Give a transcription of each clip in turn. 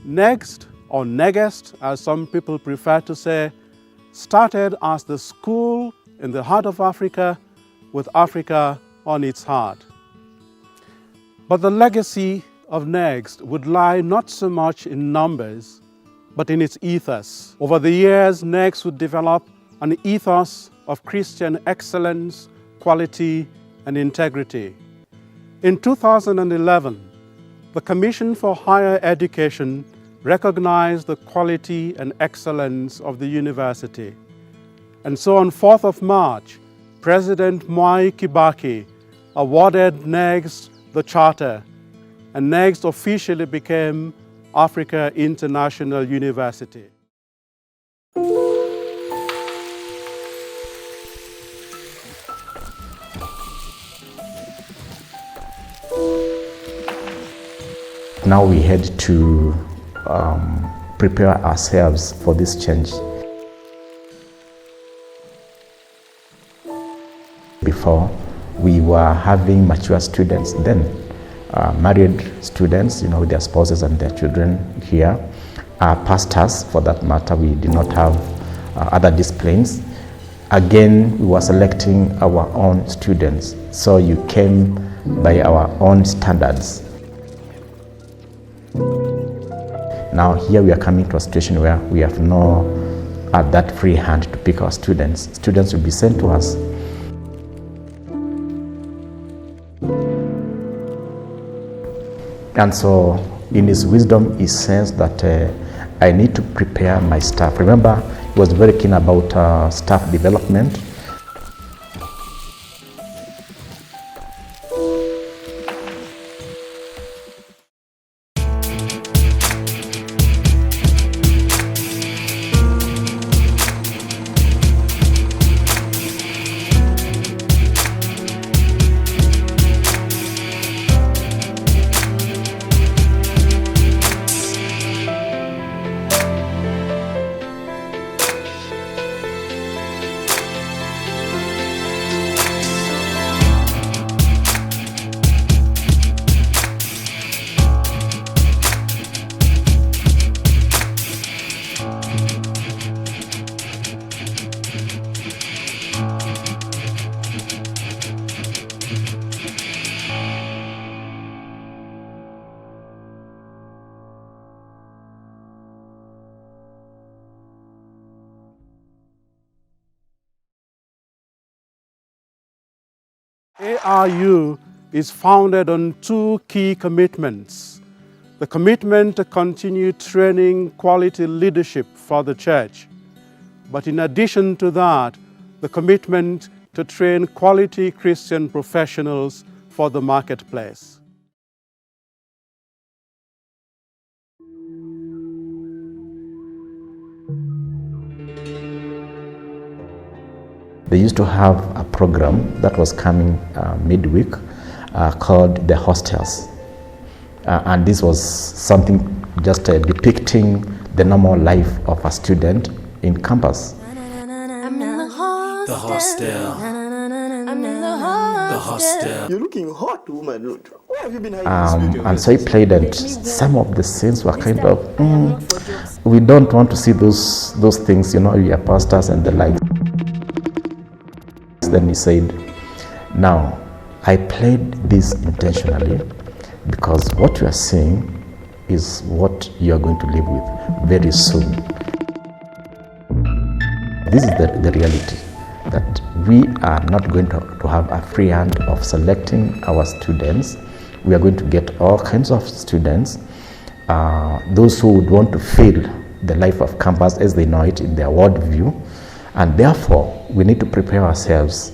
Next, or Negest, as some people prefer to say, started as the school in the heart of Africa, with Africa on its heart. But the legacy of Next would lie not so much in numbers, but in its ethos. Over the years, Next would develop an ethos of Christian excellence, quality, and integrity. In 2011, the Commission for Higher Education recognized the quality and excellence of the university. And so on 4th of March, President Mwai Kibaki awarded Next the charter, and Next officially became Africa International University. Now we had to prepare ourselves for this change. Before, we were having mature students then, married students, with their spouses and their children here. Pastors, for that matter, we did not have other disciplines. Again, we were selecting our own students, so you came by our own standards. Now here we are coming to a situation where we have no that free hand to pick our students. Students will be sent to us. And so in his wisdom, he says that I need to prepare my staff. Remember, he was very keen about staff development. AIU is founded on two key commitments: the commitment to continue training quality leadership for the church, but in addition to that, the commitment to train quality Christian professionals for the marketplace. They used to have a program that was coming midweek called the hostels. And this was something just depicting the normal life of a student in campus. The hostel. The hostel. You're looking hot, woman. Where have you been hiding this video? And so he played, and some of the scenes were kind of, we don't want to see those things, your pastors and the like. Then he said, now, I played this intentionally because what you are seeing is what you are going to live with very soon. This is the reality, that we are not going to have a free hand of selecting our students. We are going to get all kinds of students, those who would want to fill the life of campus as they know it in their worldview, and therefore we need to prepare ourselves.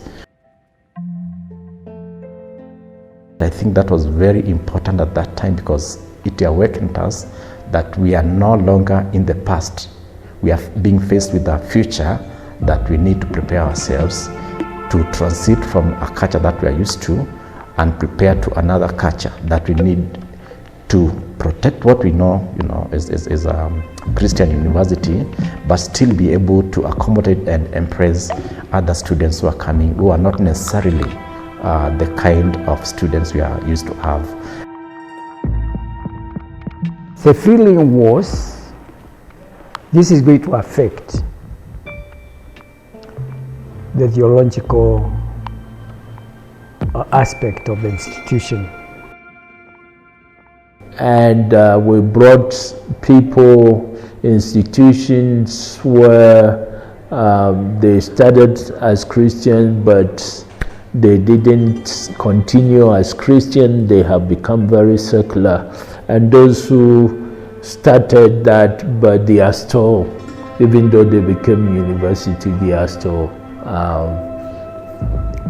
I think that was very important at that time because it awakened us that we are no longer in the past. We are being faced with a future that we need to prepare ourselves to transit from a culture that we are used to and prepare to another culture that we need to protect what we know, is a Christian university, but still be able to accommodate and embrace other students who are coming, who are not necessarily the kind of students we are used to have. The feeling was, this is going to affect the theological aspect of the institution. And we brought people, institutions where they started as Christian, but they didn't continue as Christian. They have become very secular. And those who started that, but they are still, even though they became university, they are still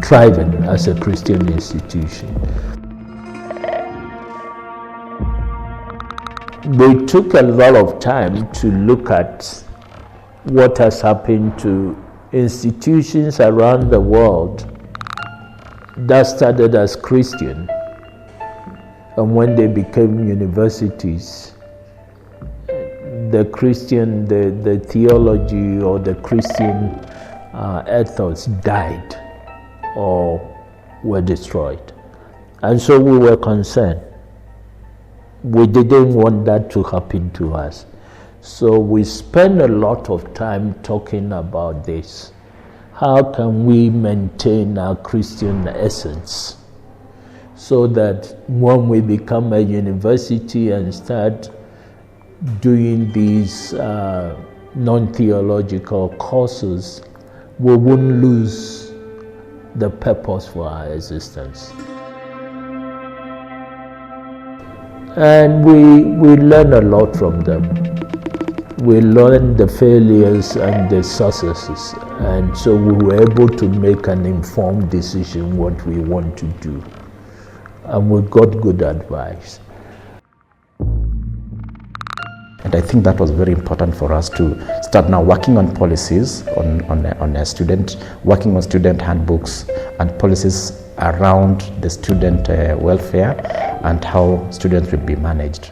thriving as a Christian institution. We took a lot of time to look at what has happened to institutions around the world that started as Christian, and when they became universities, the Christian, the theology or the Christian ethos died or were destroyed. And so we were concerned. We didn't want that to happen to us. So we spent a lot of time talking about this. How can we maintain our Christian essence so that when we become a university and start doing these non-theological courses, we won't lose the purpose for our existence. And we learn a lot from them. We learned the failures and the successes, and so we were able to make an informed decision what we want to do, and we got good advice. And I think that was very important for us to start now working on policies, on a student, working on student handbooks and policies around the student welfare and how students will be managed.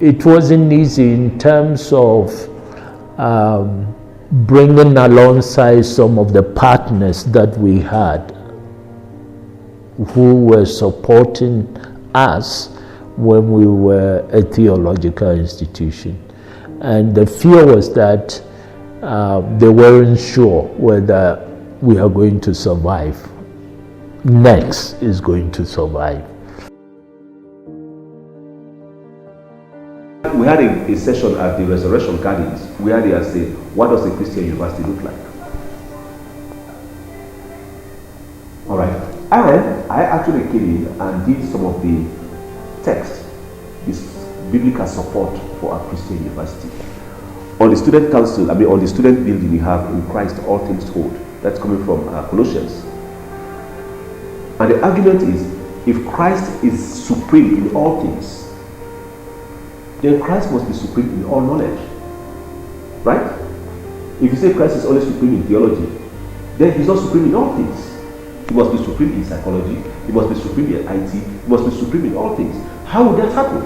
It wasn't easy in terms of bringing alongside some of the partners that we had who were supporting us when we were a theological institution. And the fear was that they weren't sure whether we are going to survive. Next is going to survive. We had a session at the Resurrection Gardens where they are saying, what does a Christian university look like? All right. And I actually came in and did some of the text, this biblical support for our Christian university. On the student council, on the student building, we have in Christ all things hold. That's coming from Colossians. And the argument is, if Christ is supreme in all things, then Christ must be supreme in all knowledge. Right? If you say Christ is only supreme in theology, then he's not supreme in all things. He must be supreme in psychology, he must be supreme in IT, he must be supreme in all things. How would that happen?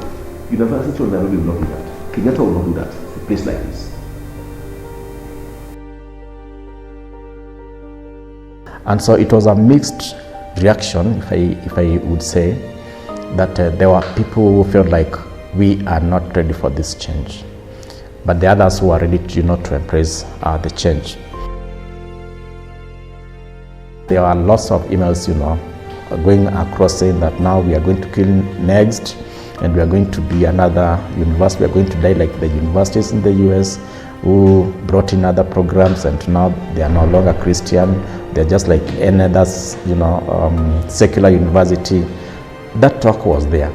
University of Nairobi will not do that. Kenyatta will not do that. It's a place like this. And so it was a mixed reaction, if I would say, that there were people who felt like we are not ready for this change, but the others who are ready to, to embrace the change. There are lots of emails, going across saying that now we are going to kill next, and we are going to be another university. We are going to die like the universities in the US who brought in other programs, and now they are no longer Christian. They're just like any other, secular university. That talk was there.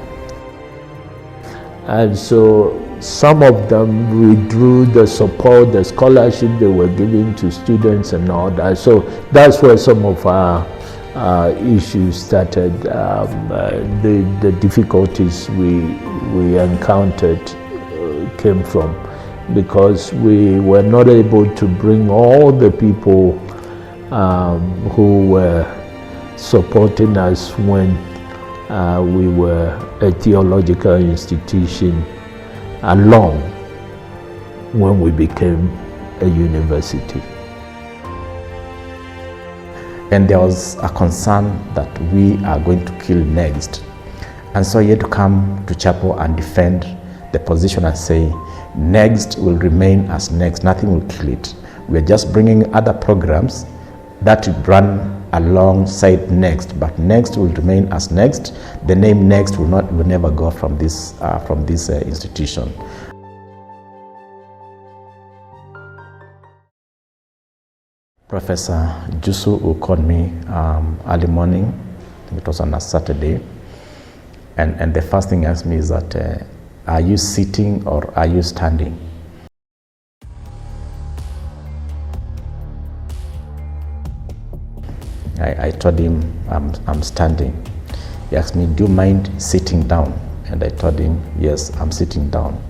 And so some of them withdrew the support, the scholarship they were giving to students and all that. So that's where some of our issues started. The difficulties we encountered came from, because we were not able to bring all the people who were supporting us when we were a theological institution along when we became a university. And there was a concern that we are going to kill next. And so he had to come to chapel and defend the position and say, next will remain as next, nothing will kill it. We're just bringing other programs that will run alongside next, but next will remain as next. The name next will never go from this institution. Professor Jusu who called me early morning, I think it was on a Saturday, and the first thing he asked me is that, are you sitting or are you standing? I told him I'm standing. He asked me, do you mind sitting down? And I told him, yes, I'm sitting down.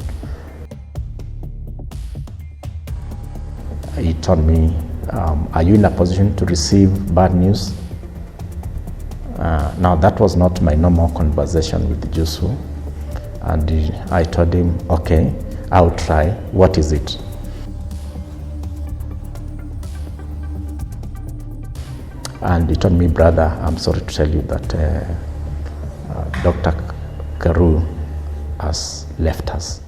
He told me, are you in a position to receive bad news? Now that was not my normal conversation with Jusu, and I told him, okay, I'll try. What is it? And he told me, brother, I'm sorry to tell you that Dr. Karu has left us.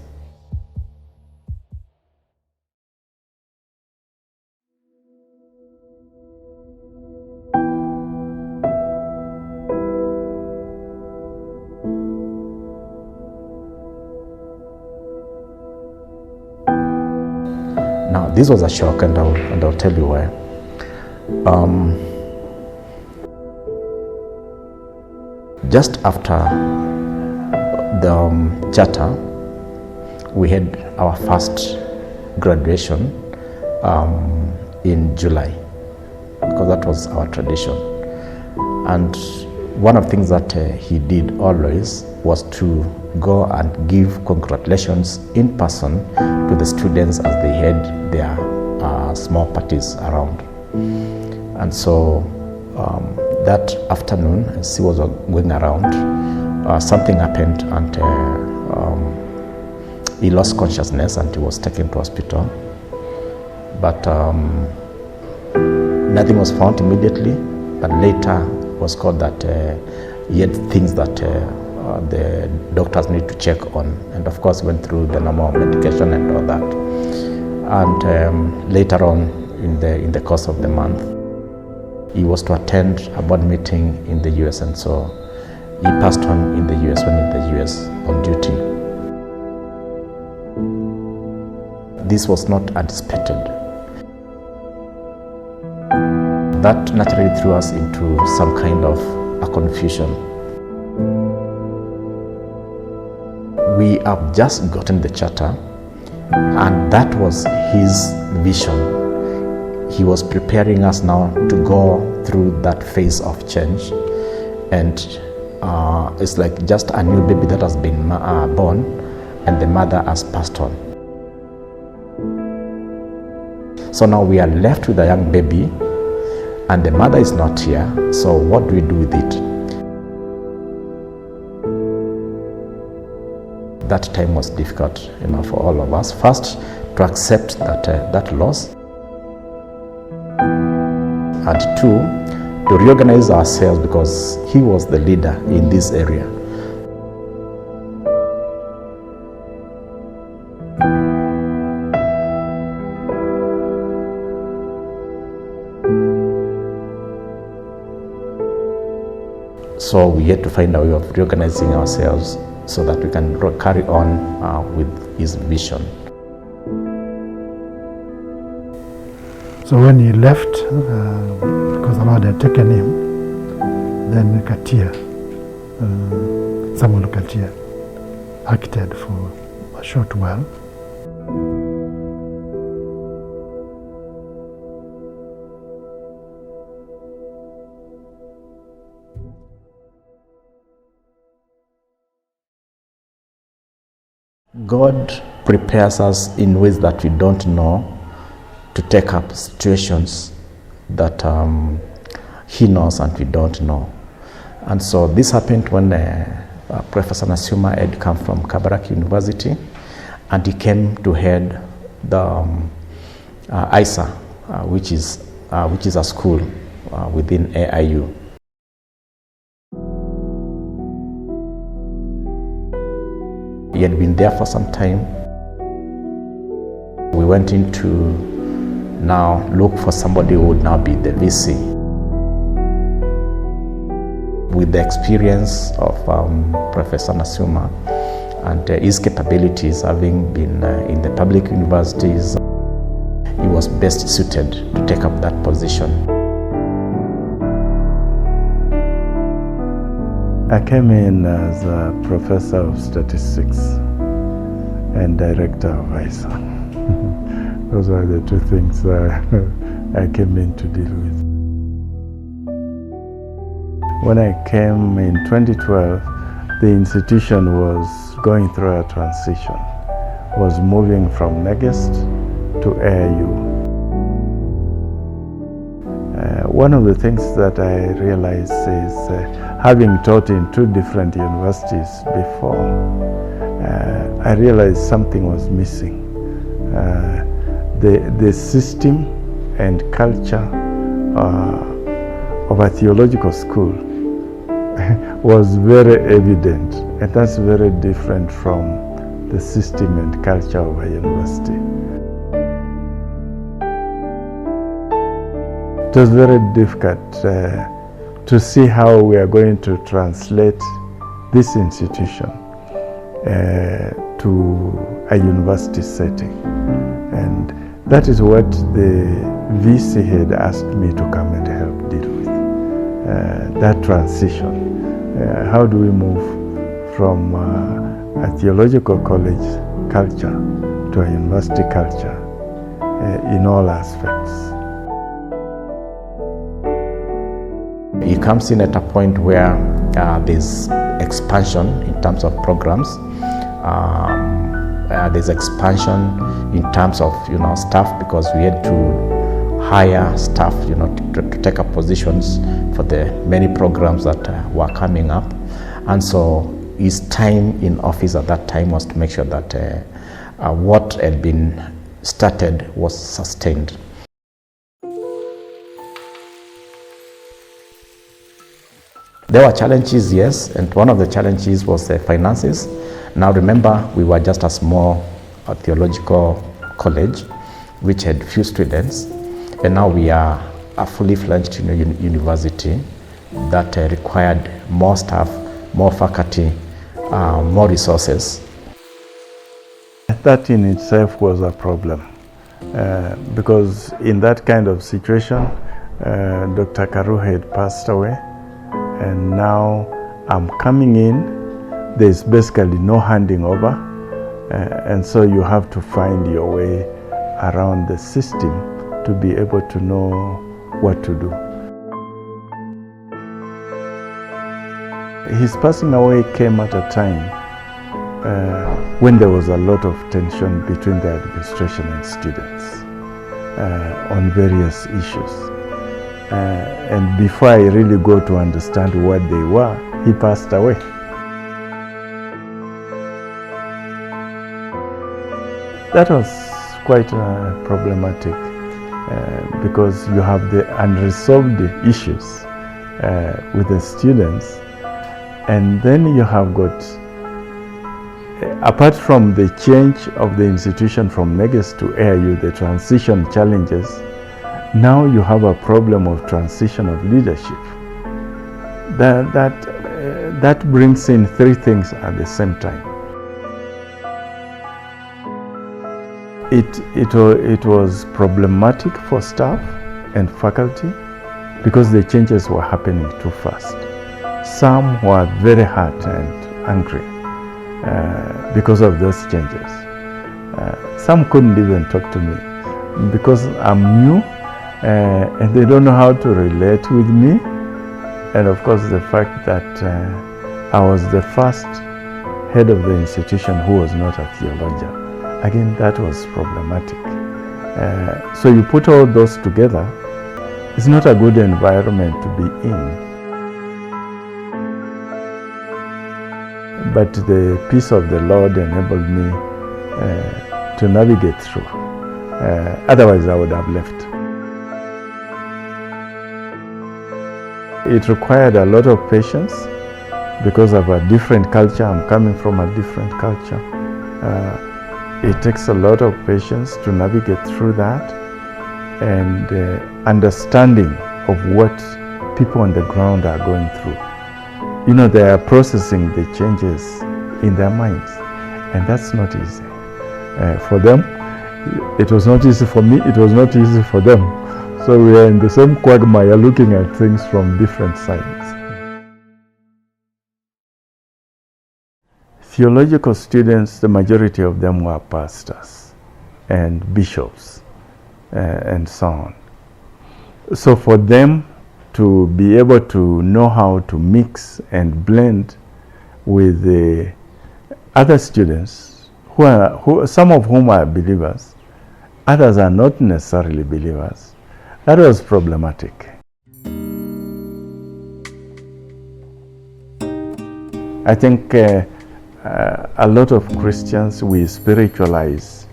Now, this was a shock, and I'll tell you why. Just after the charter, we had our first graduation in July, because that was our tradition. And one of the things that he did always was to go and give congratulations in person to the students as they had their small parties around. And so that afternoon, as he was going around, something happened, and he lost consciousness and he was taken to hospital. But nothing was found immediately, but later it was called that he had things that the doctors need to check on, and of course went through the normal medication and all that. And later on in the course of the month, he was to attend a board meeting in the US, and so he passed on in the US when in the US on duty. This was not anticipated. That naturally threw us into some kind of a confusion. We have just gotten the charter, and that was his vision. He was preparing us now to go through that phase of change, and it's like just a new baby that has been born, and the mother has passed on. So now we are left with a young baby, and the mother is not here. So what do we do with it? That time was difficult, for all of us. First, to accept that loss, and two, to reorganize ourselves, because he was the leader in this area. So we had to find a way of reorganizing ourselves so that we can carry on with his vision. So when he left, because the Lord had taken him, then Katia, Samuel Katia, acted for a short while. God prepares us in ways that we don't know to take up situations that he knows and we don't know. And so this happened when Professor Nasuma had come from Kabarak University, and he came to head the ISA, which is a school within AIU. He had been there for some time. We went in to now look for somebody who would now be the VC. With the experience of Professor Nasuma and his capabilities, having been in the public universities, he was best suited to take up that position. I came in as a professor of statistics and director of ISA. Those are the two things I came in to deal with. When I came in 2012, the institution was going through a transition, was moving from Negest to AIU. One of the things that I realized is, having taught in two different universities before, I realized something was missing. The system and culture of a theological school was very evident, and that's very different from the system and culture of a university. It was very difficult to see how we are going to translate this institution to a university setting. And that is what the VC had asked me to come and help deal with, that transition. How do we move from a theological college culture to a university culture in all aspects? It comes in at a point where there's expansion in terms of programs. There's expansion in terms of staff, because we had to hire staff to take up positions for the many programs that were coming up. And so his time in office at that time was to make sure that what had been started was sustained. There were challenges, yes, and one of the challenges was the finances. Now remember, we were just a small theological college which had few students, and now we are a fully fledged university that required more staff, more faculty, more resources. That in itself was a problem, because in that kind of situation, Dr. Karu had passed away, and now I'm coming in. There's basically no handing over, and so you have to find your way around the system to be able to know what to do. His passing away came at a time when there was a lot of tension between the administration and students on various issues. And before I really go to understand what they were, he passed away. That was quite problematic because you have the unresolved issues with the students, and then you have got, apart from the change of the institution from Negus to AIU, the transition challenges, now you have a problem of transition of leadership. That brings in three things at the same time. It was problematic for staff and faculty because the changes were happening too fast. Some were very hurt and angry because of those changes. Some couldn't even talk to me because I'm new and they don't know how to relate with me. And of course the fact that I was the first head of the institution who was not a theologian. Again, that was problematic. So you put all those together, it's not a good environment to be in. But the peace of the Lord enabled me to navigate through. Otherwise, I would have left. It required a lot of patience because of a different culture. I'm coming from a different culture. It takes a lot of patience to navigate through that and understanding of what people on the ground are going through. You know, they are processing the changes in their minds, and that's not easy. For them, it was not easy for me, it was not easy for them. So we are in the same quagmire looking at things from different sides. Theological students, the majority of them were pastors and bishops and so on. So for them to be able to know how to mix and blend with the other students, some of whom are believers, others are not necessarily believers, that was problematic. I think a lot of Christians, we spiritualize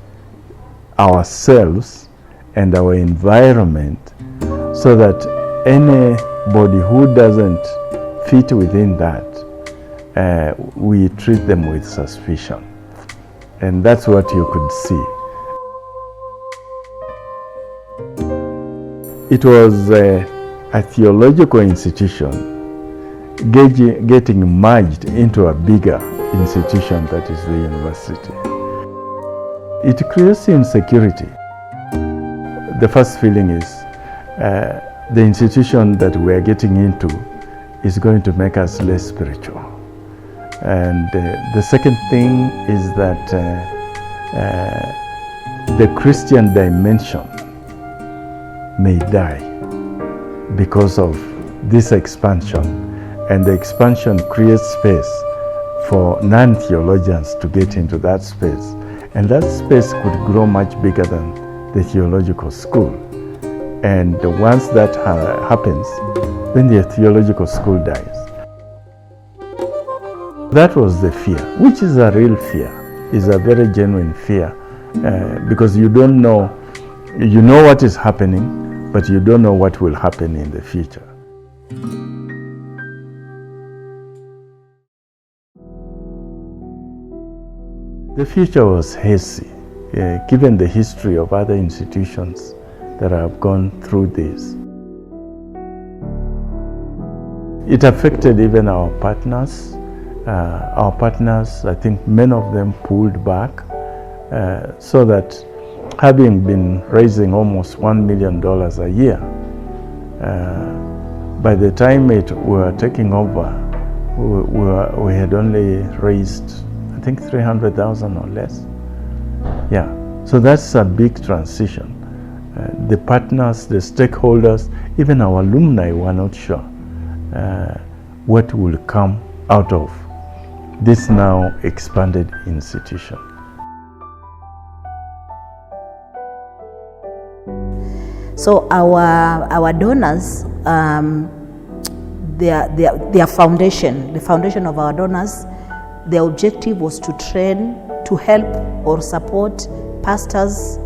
ourselves and our environment so that anybody who doesn't fit within that, we treat them with suspicion. And that's what you could see. It was a theological institution getting merged into a bigger institution that is the university. It creates insecurity. The first feeling is the institution that we are getting into is going to make us less spiritual. And the second thing is that the Christian dimension may die because of this expansion, and the expansion creates space for non-theologians to get into that space, and that space could grow much bigger than the theological school. And once that happens, then the theological school dies. That was the fear, which is a real fear, is a very genuine fear, because you don't know, you know what is happening, but you don't know what will happen in the future. The future was hazy, given the history of other institutions that have gone through this. It affected even our partners. I think many of them pulled back, so that having been raising almost $1 million a year, by the time we were taking over, we had only raised, I think, 300,000 or less. Yeah, so that's a big transition. The partners, the stakeholders, even our alumni were not sure what will come out of this now expanded institution. So our donors, their foundation, the foundation of our donors, their objective was to train, to help or support pastors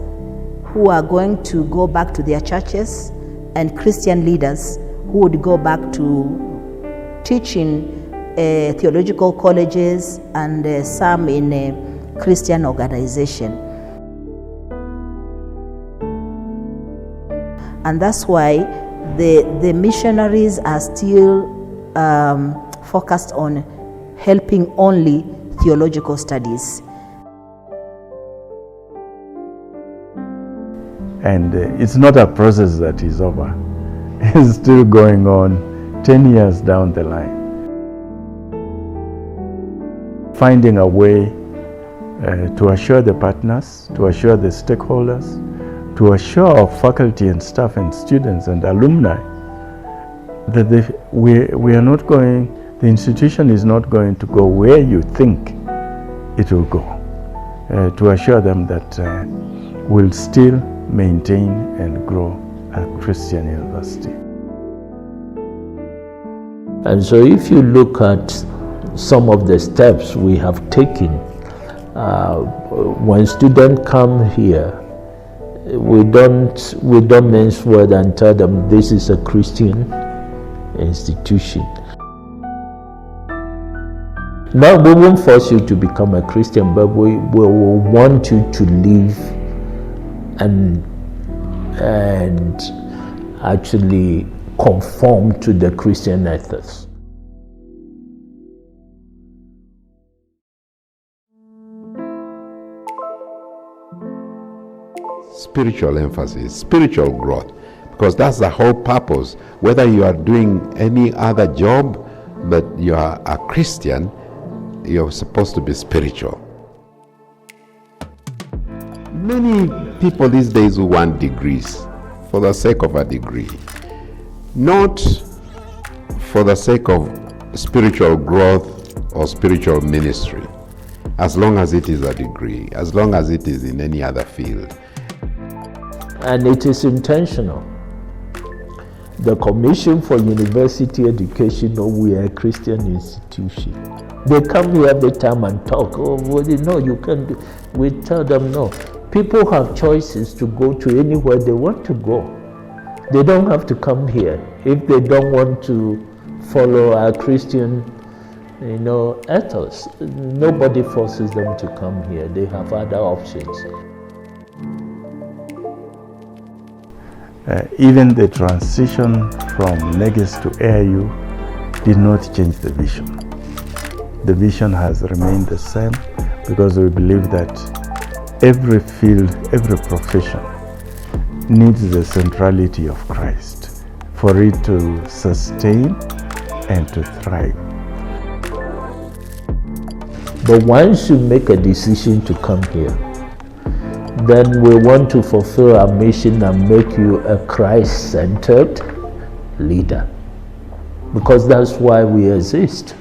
who are going to go back to their churches, and Christian leaders who would go back to teaching theological colleges and some in a Christian organization. And that's why the missionaries are still focused on helping only theological studies. And it's not a process that is over. It's still going on 10 years down the line. Finding a way to assure the partners, to assure the stakeholders, to assure our faculty and staff and students and alumni that we are not going, the institution is not going to go where you think it will go, to assure them that we'll still maintain and grow a Christian university. And so if you look at some of the steps we have taken, when students come here, We don't mince word and tell them this is a Christian institution. Now, we won't force you to become a Christian, but we will want you to live and actually conform to the Christian ethos. Spiritual emphasis, spiritual growth, because that's the whole purpose. Whether you are doing any other job, but you are a Christian, you're supposed to be spiritual. Many people these days who want degrees for the sake of a degree, not for the sake of spiritual growth or spiritual ministry, as long as it is a degree, as long as it is in any other field. And it is intentional. The Commission for University Education, we are a Christian institution. They come here every time and talk. Oh, well, you can do. We tell them no. People have choices to go to anywhere they want to go. They don't have to come here if they don't want to follow our Christian, ethos. Nobody forces them to come here. They have other options. Even the transition from Neges to AIU did not change the vision. The vision has remained the same because we believe that every field, every profession needs the centrality of Christ for it to sustain and to thrive. But once you make a decision to come here, then we want to fulfill our mission and make you a Christ-centered leader, because that's why we exist.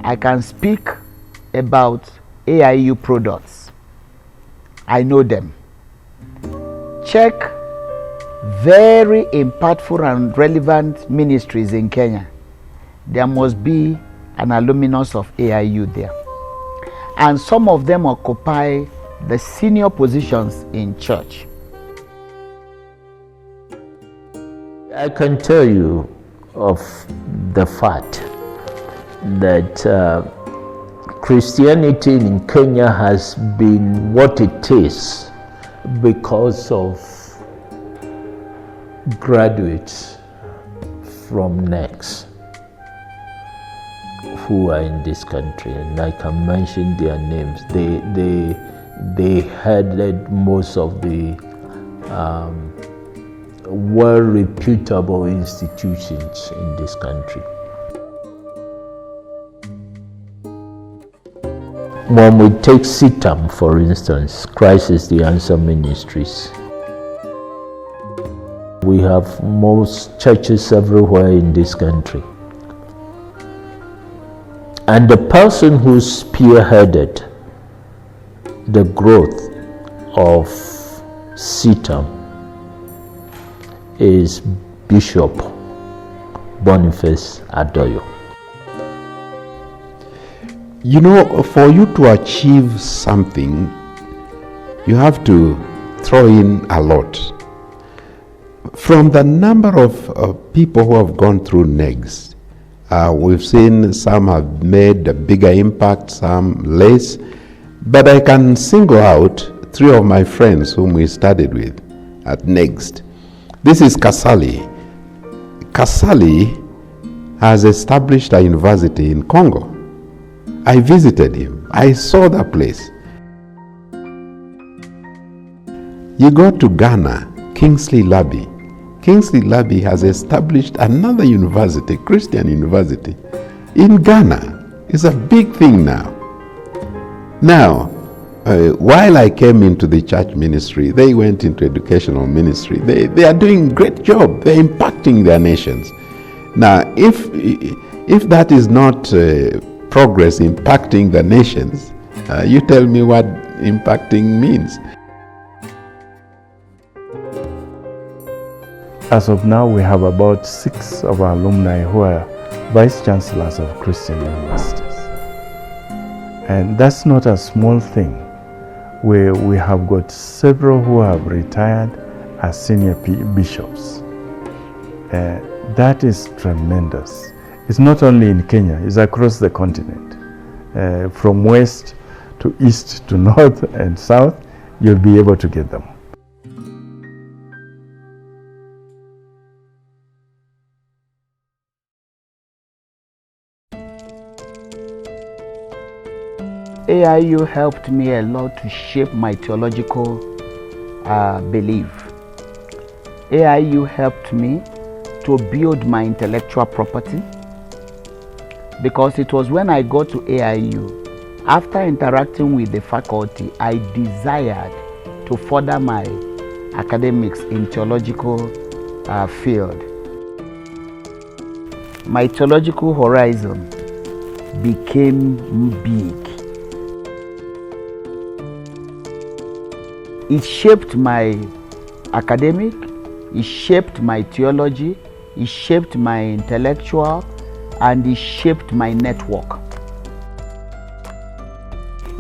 I can speak about AIU products. I know them. Check very impactful and relevant ministries in Kenya. There must be an alumnus of AIU there. And some of them occupy the senior positions in church. I can tell you of the fact that Christianity in Kenya has been what it is because of graduates from NEX who are in this country, and I can mention their names. They headed most of the well-reputable institutions in this country. When we take CITAM, for instance, Christ is the Answer Ministries, we have most churches everywhere in this country. And the person who spearheaded the growth of CITAM is Bishop Boniface Adoyo. For you to achieve something, you have to throw in a lot. From the number of people who have gone through NEGS, we've seen some have made a bigger impact, some less, but I can single out 3 of my friends whom we studied with at NEGS. This is Kasali. Kasali has established a university in Congo. I visited him. I saw the place. You go to Ghana, Kingsley Labi. Kingsley Labi has established another university, Christian university, in Ghana. It's a big thing now. Now, while I came into the church ministry, they went into educational ministry. They are doing a great job. They're impacting their nations. Now, if that is not progress impacting the nations, you tell me what impacting means. As of now, we have about 6 of our alumni who are vice chancellors of Christian universities. And that's not a small thing. We have got several who have retired as senior bishops. That is tremendous. It's not only in Kenya, it's across the continent. From west to east to north and south, you'll be able to get them. AIU helped me a lot to shape my theological belief. AIU helped me to build my intellectual property, because it was when I got to AIU, after interacting with the faculty, I desired to further my academics in theological field. My theological horizon became big. It shaped my academic, it shaped my theology, it shaped my intellectual, and it shaped my network.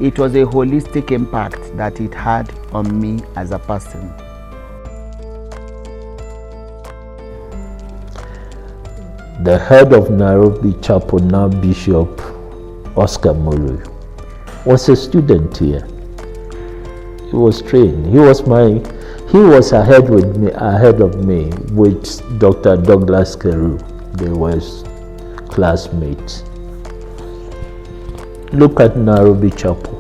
It was a holistic impact that it had on me as a person. The head of Nairobi Chapel, now Bishop Oscar Mulu, was a student here. He was trained. He was ahead of me with Dr. Douglas Keru. They were classmates. Look at Nairobi Chapel,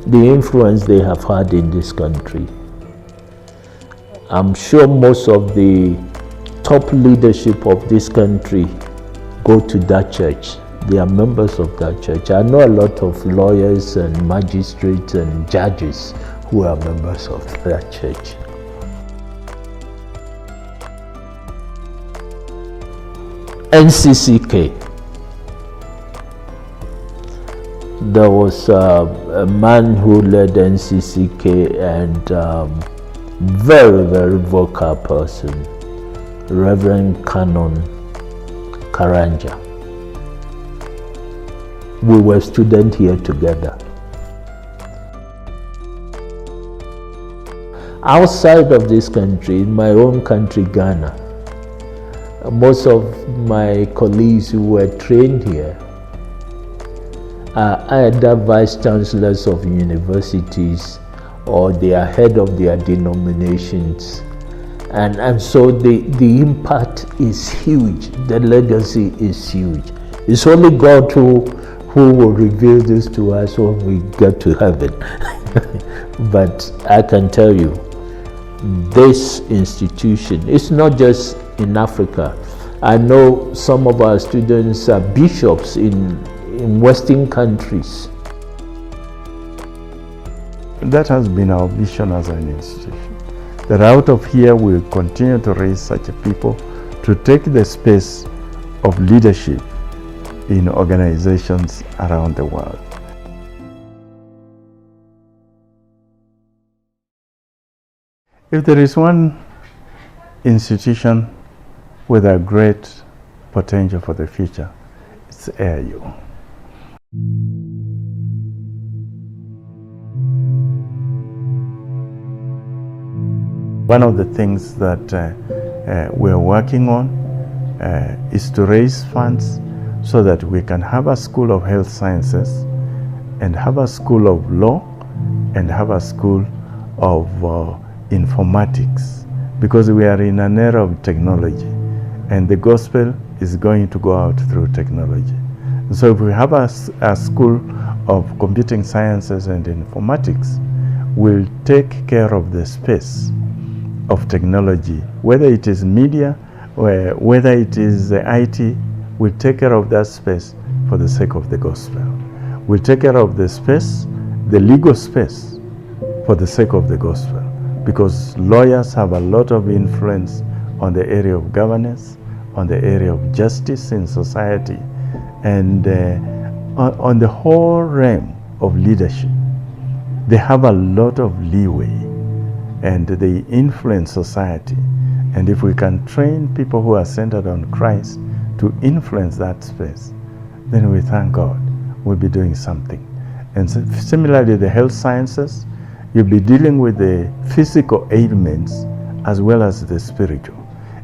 the influence they have had in this country. I'm sure most of the top leadership of this country go to that church. They are members of that church. I know a lot of lawyers and magistrates and judges who are members of that church. NCCK. There was a man who led NCCK and very, very vocal person, Reverend Canon Karanja. We were students here together. Outside of this country, in my own country, Ghana, most of my colleagues who were trained here are either vice chancellors of universities or they are head of their denominations. And so the impact is huge, the legacy is huge. It's only God who will reveal this to us when we get to heaven. But I can tell you, this institution, it's not just in Africa. I know some of our students are bishops in Western countries. That has been our vision as an institution. That out of here we'll continue to raise such a people to take the space of leadership in organizations around the world. If there is one institution with a great potential for the future, it's AIU. One of the things that we're working on is to raise funds so that we can have a school of health sciences and have a school of law and have a school of informatics, because we are in an era of technology and the gospel is going to go out through technology. So if we have a school of computing sciences and informatics, we'll take care of the space of technology, whether it is media or whether it is the IT. We'll take care of that space for the sake of the gospel. We'll take care of the space, the legal space, for the sake of the gospel, because lawyers have a lot of influence on the area of governance, on the area of justice in society, and on the whole realm of leadership. They have a lot of leeway and they influence society. And if we can train people who are centered on Christ to influence that space, then we thank God we'll be doing something. And so similarly, the health sciences, you'll be dealing with the physical ailments as well as the spiritual.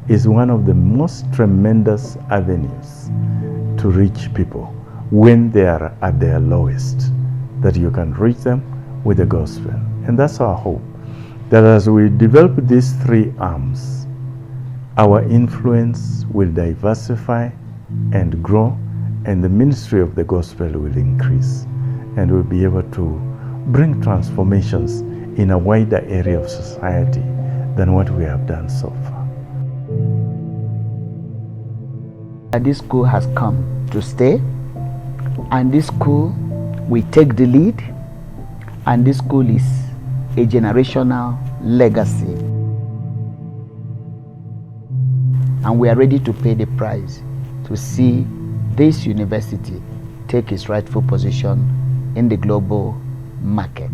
Is one of the most tremendous avenues to reach people when they are at their lowest, that you can reach them with the gospel. And that's our hope, that as we develop these three arms, our influence will diversify and grow, and the ministry of the gospel will increase, and we'll be able to bring transformations in a wider area of society than what we have done so far. This school has come to stay, and this school will take the lead, and this school is a generational legacy. And we are ready to pay the price to see this university take its rightful position in the global market.